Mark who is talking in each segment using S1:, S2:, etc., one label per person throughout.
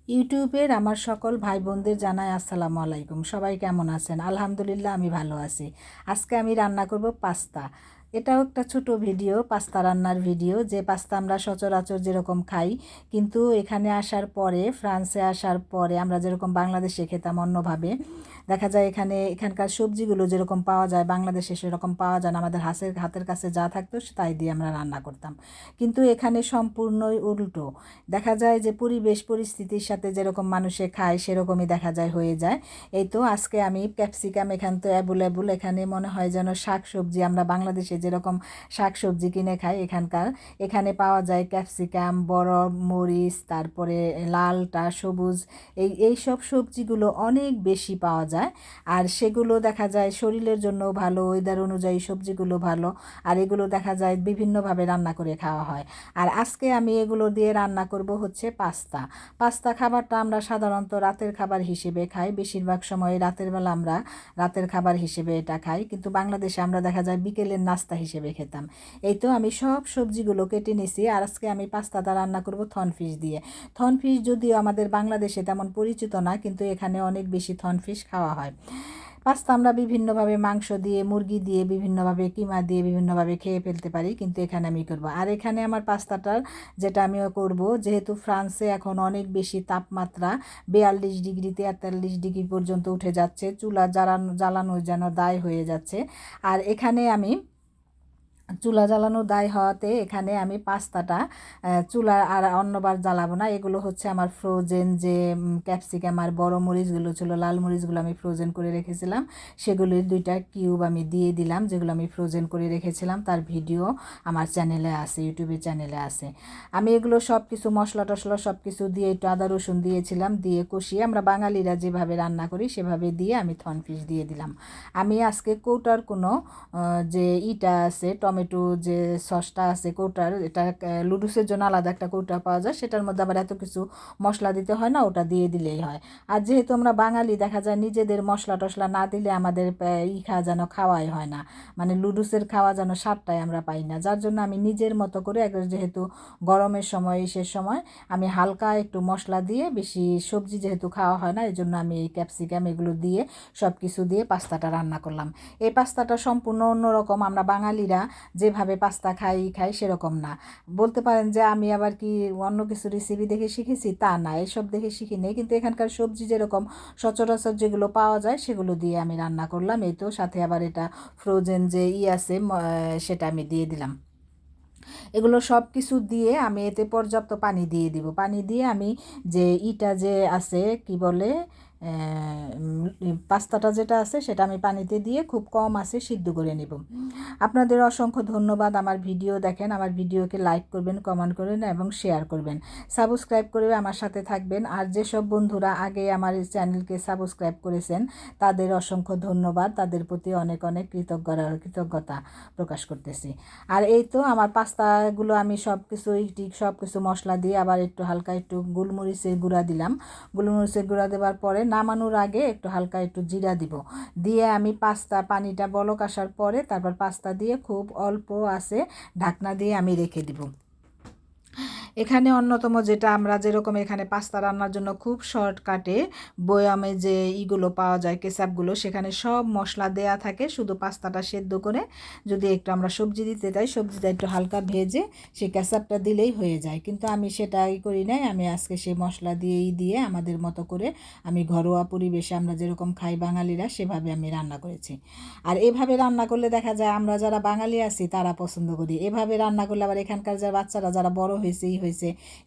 S1: ইউটিউবের আমার সকল ভাই বোনদের জানাই আসসালামু আলাইকুম। সবাই কেমন আছেন? আলহামদুলিল্লাহ আমি ভালো আছি। আজকে আমি রান্না করব পাস্তা। এটাও একটা ছোট ভিডিও, পাস্তা রান্নার ভিডিও। যে পাস্তা আমরা সচরাচর যেরকম খাই, কিন্তু এখানে আসার পরে, ফ্রান্সে আসার পরে আমরা যেরকম বাংলাদেশে খেতাম অন্যভাবে, দেখা যায় এখানকার সবজিগুলো যেরকম পাওয়া যায় বাংলাদেশে সেরকম পাওয়া যায় না। আমাদের হাতের কাছে যা থাকতো তাই দিয়ে আমরা রান্না করতাম, কিন্তু এখানে সম্পূর্ণই উল্টো। দেখা যায় যে পরিবেশ পরিস্থিতির সাথে যেরকম মানুষে খায় সেরকমই দেখা যায় হয়ে যায়। এই তো আজকে আমি ক্যাপসিকাম, এখান তো অ্যাভেলেবল, এখানে মনে হয় যেন শাক সবজি আমরা বাংলাদেশে যেরকম শাক সবজি কিনে খাই এখানে পাওয়া যায় ক্যাপসিকাম, বড় মরিচ, তারপরে লালটা সবুজ, এই সব সবজিগুলো অনেক বেশি পাওয়া যায়। আর সেগুলো দেখা যায় শরীরের জন্য ভালো, ওয়েদার অনুযায়ী সবজিগুলো ভালো। আর এগুলো দেখা যায় বিভিন্নভাবে রান্না করে খাওয়া হয়। আর আজকে আমি এগুলো দিয়ে রান্না করব হচ্ছে পাস্তা। পাস্তা খাবারটা আমরা সাধারণত রাতের খাবার হিসেবে খাই, বেশিরভাগ সময় রাতের বেলা আমরা রাতের খাবার হিসেবে এটা খাই, কিন্তু বাংলাদেশে আমরা দেখা যায় বিকেলের নাস্তা হিসেবে খেতাম। এই তো আমি সব সবজিগুলো কেটে নিছি। আর আজকে আমি পাস্তাটা রান্না করব থনফিশ দিয়ে। থনফিশ যদিও আমাদের বাংলাদেশে তেমন পরিচিত না, কিন্তু এখানে অনেক বেশি থনফিশ খাওয়া হয়। পাস্তা আমরা বিভিন্নভাবে মাংস দিয়ে, মুরগি দিয়ে, বিভিন্নভাবে কিমা দিয়ে বিভিন্নভাবে খেয়ে ফেলতে পারি, কিন্তু এখানে আমি করব। আর এখানে আমার পাস্তাটার যেটা আমিও করব, যেহেতু ফ্রান্সে এখন অনেক বেশি তাপমাত্রা, 42 ডিগ্রি 43 ডিগ্রি পর্যন্ত উঠে যাচ্ছে, চুলা জ্বালানো যেন দায় হয়ে যাচ্ছে। আর এখানে আমি চুলা জ্বালানো দায় হওয়াতে এখানে আমি পাস্তাটা চুলা আর অন্যবার জ্বালাবো না। এগুলো হচ্ছে আমার ফ্রোজেন যে ক্যাপসিকাম আর বড় মরিচগুলো ছিল, লাল মরিচগুলো আমি ফ্রোজেন করে রেখেছিলাম, সেগুলির 2টা কিউব আমি দিয়ে দিলাম, যেগুলো আমি ফ্রোজেন করে রেখেছিলাম। তার ভিডিও আমার চ্যানেলে আছে, ইউটিউবের চ্যানেলে আছে। আমি এগুলো সব কিছু মশলা টশলা সব কিছু দিয়ে, একটু আদা রসুন দিয়েছিলাম, দিয়ে কষিয়ে আমরা বাঙালিরা যেভাবে রান্না করি সেভাবে দিয়ে আমি থনফিশ দিয়ে দিলাম। আমি আজকে কৌটার কোনো যে ইটা আছে, টমেটো যে সসটা আছে কৌটার, এটা লুডুসের জন্য আলাদা একটা কৌটা পাওয়া যায়, সেটার মধ্যে আবার এত কিছু মশলা দিতে হয় না, ওটা দিয়ে দিলেই হয়। আর যেহেতু আমরা বাঙালি, দেখা যায় নিজেদের মশলা টশলা না দিলে আমাদের খাওয়াই হয় না, মানে লুডুসের খাওয়া যেন স্বাদটাই আমরা পাই না। যার জন্য আমি নিজের মতো করে একবার, যেহেতু গরমের সময় সে সময় আমি হালকা একটু মশলা দিয়ে, বেশি সবজি যেহেতু খাওয়া হয় না, এই জন্য আমি এই ক্যাপসিকাম এগুলো দিয়ে সব কিছু দিয়ে পাস্তাটা রান্না করলাম। এই পাস্তাটা সম্পূর্ণ অন্যরকম, আমরা বাঙালিরা যেভাবে পাস্তা খাই সেরকম না। বলতে পারেন যে আমি আবার কি অন্য কিছু রেসিপি দেখে শিখেছি, তা না, এসব দেখে শিখি নেই, কিন্তু এখানকার সবজি যেরকম সচরাচর যেগুলো পাওয়া যায় সেগুলো দিয়ে আমি রান্না করলাম। এই তো সাথে আবার এটা ফ্রোজেন যে আছে সেটা আমি দিয়ে দিলাম। এগুলো সব কিছু দিয়ে আমি এতে পর্যাপ্ত পানি দিয়ে দিব। পানি দিয়ে আমি যে যে আছে কি বলে পাস্তাটা যেটা আছে সেটা আমি পানিতে দিয়ে খুব কম আছে সিদ্ধ করে নেব। আপনাদের অসংখ্য ধন্যবাদ। আমার ভিডিও দেখেন, আমার ভিডিওকে লাইক করবেন, কমেন্ট করবেন এবং শেয়ার করবেন, সাবস্ক্রাইব করে আমার সাথে থাকবেন। আর যেসব বন্ধুরা আগে আমার চ্যানেলকে সাবস্ক্রাইব করেছেন তাদের অসংখ্য ধন্যবাদ, তাদের প্রতি অনেক অনেক কৃতজ্ঞতা প্রকাশ করতেছি। আর এই তো আমার পাস্তাগুলো আমি সব কিছু মশলা দিয়ে আবার একটু হালকা একটু গোলমরিচের গুঁড়া দিলাম। গোলমরিচের গুঁড়া দেওয়ার পরে নামানোর আগে একটু হালকা একটু জিরা দিব, দিয়ে আমি পানিটা বলক আসার পরে তারপর পাস্তা দিয়ে খুব অল্প আছে ঢাকনা দিয়ে আমি রেখে দিব। এখানে অন্যতম যেটা, আমরা যেরকম এখানে পাস্তা রান্নার জন্য খুব শর্টকাটে বয়ামে যে ইগুলো পাওয়া যায় কেচাপগুলো, সেখানে সব মশলা দেয়া থাকে, শুধু পাস্তাটা সেদ্ধ করে যদি একটু আমরা সবজি দিতে চাই, সবজিটা একটু হালকা ভেজে সেই কেচাপটা দিলেই হয়ে যায়। কিন্তু আমি সেটাই করি নাই, আমি আজকে সেই মশলা দিয়ে আমাদের মতো করে আমি ঘরোয়া পরিবেশে আমরা যেরকম খাই বাঙালিরা সেভাবে আমি রান্না করেছি। আর এভাবে রান্না করলে দেখা যায় আমরা যারা বাঙালি আছি তারা পছন্দ করি। এভাবে রান্না করলে আবার এখানকার যে বাচ্চারা যারা বড় হয়েছে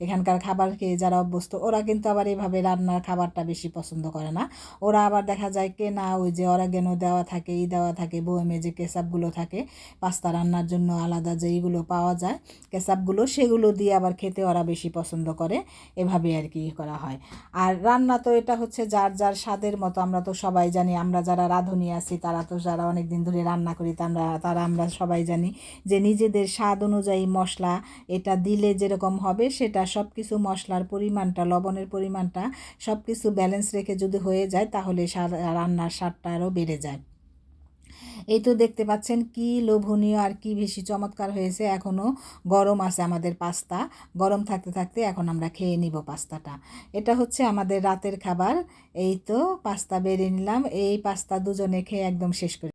S1: এখানকার খাবার খেয়ে যারা অভ্যস্ত, ওরা কিন্তু আবার এভাবে রান্নার খাবারটা বেশি পছন্দ করে না। ওরা আবার দেখা যায় কেনা ওই যে অরিগ্যানো দেওয়া থাকে, দেওয়া থাকে, বয়মে যে কেচাপগুলো থাকে পাস্তা রান্নার জন্য আলাদা যে এইগুলো পাওয়া যায় কেচাপগুলো, সেগুলো দিয়ে আবার খেতে ওরা বেশি পছন্দ করে। এভাবে আর কি করা হয়। আর রান্না তো এটা হচ্ছে যার যার স্বাদের মতো, আমরা তো সবাই জানি, আমরা যারা রাঁধুনি আছি তারা তো যারা অনেক দিন ধরে রান্না করি আমরা সবাই জানি যে নিজেদের স্বাদ অনুযায়ী মশলা এটা দিলে যেরকম হবে, সেটা সব কিছু মশলার পরিমাণটা, লবণের পরিমাণটা সব কিছু ব্যালেন্স রেখে যদি হয়ে যায় তাহলে রান্নার স্বাদটা আরও বেড়ে যায়। এই তো দেখতে পাচ্ছেন কি লোভনীয় আর কি বেশি চমৎকার হয়েছে। এখনও গরম আছে আমাদের পাস্তা। গরম থাকতে থাকতে এখন আমরা খেয়ে নিব পাস্তাটা। এটা হচ্ছে আমাদের রাতের খাবার। এই তো পাস্তা বেড়ে নিলাম। এই পাস্তা দুজনে খেয়ে একদম শেষ করে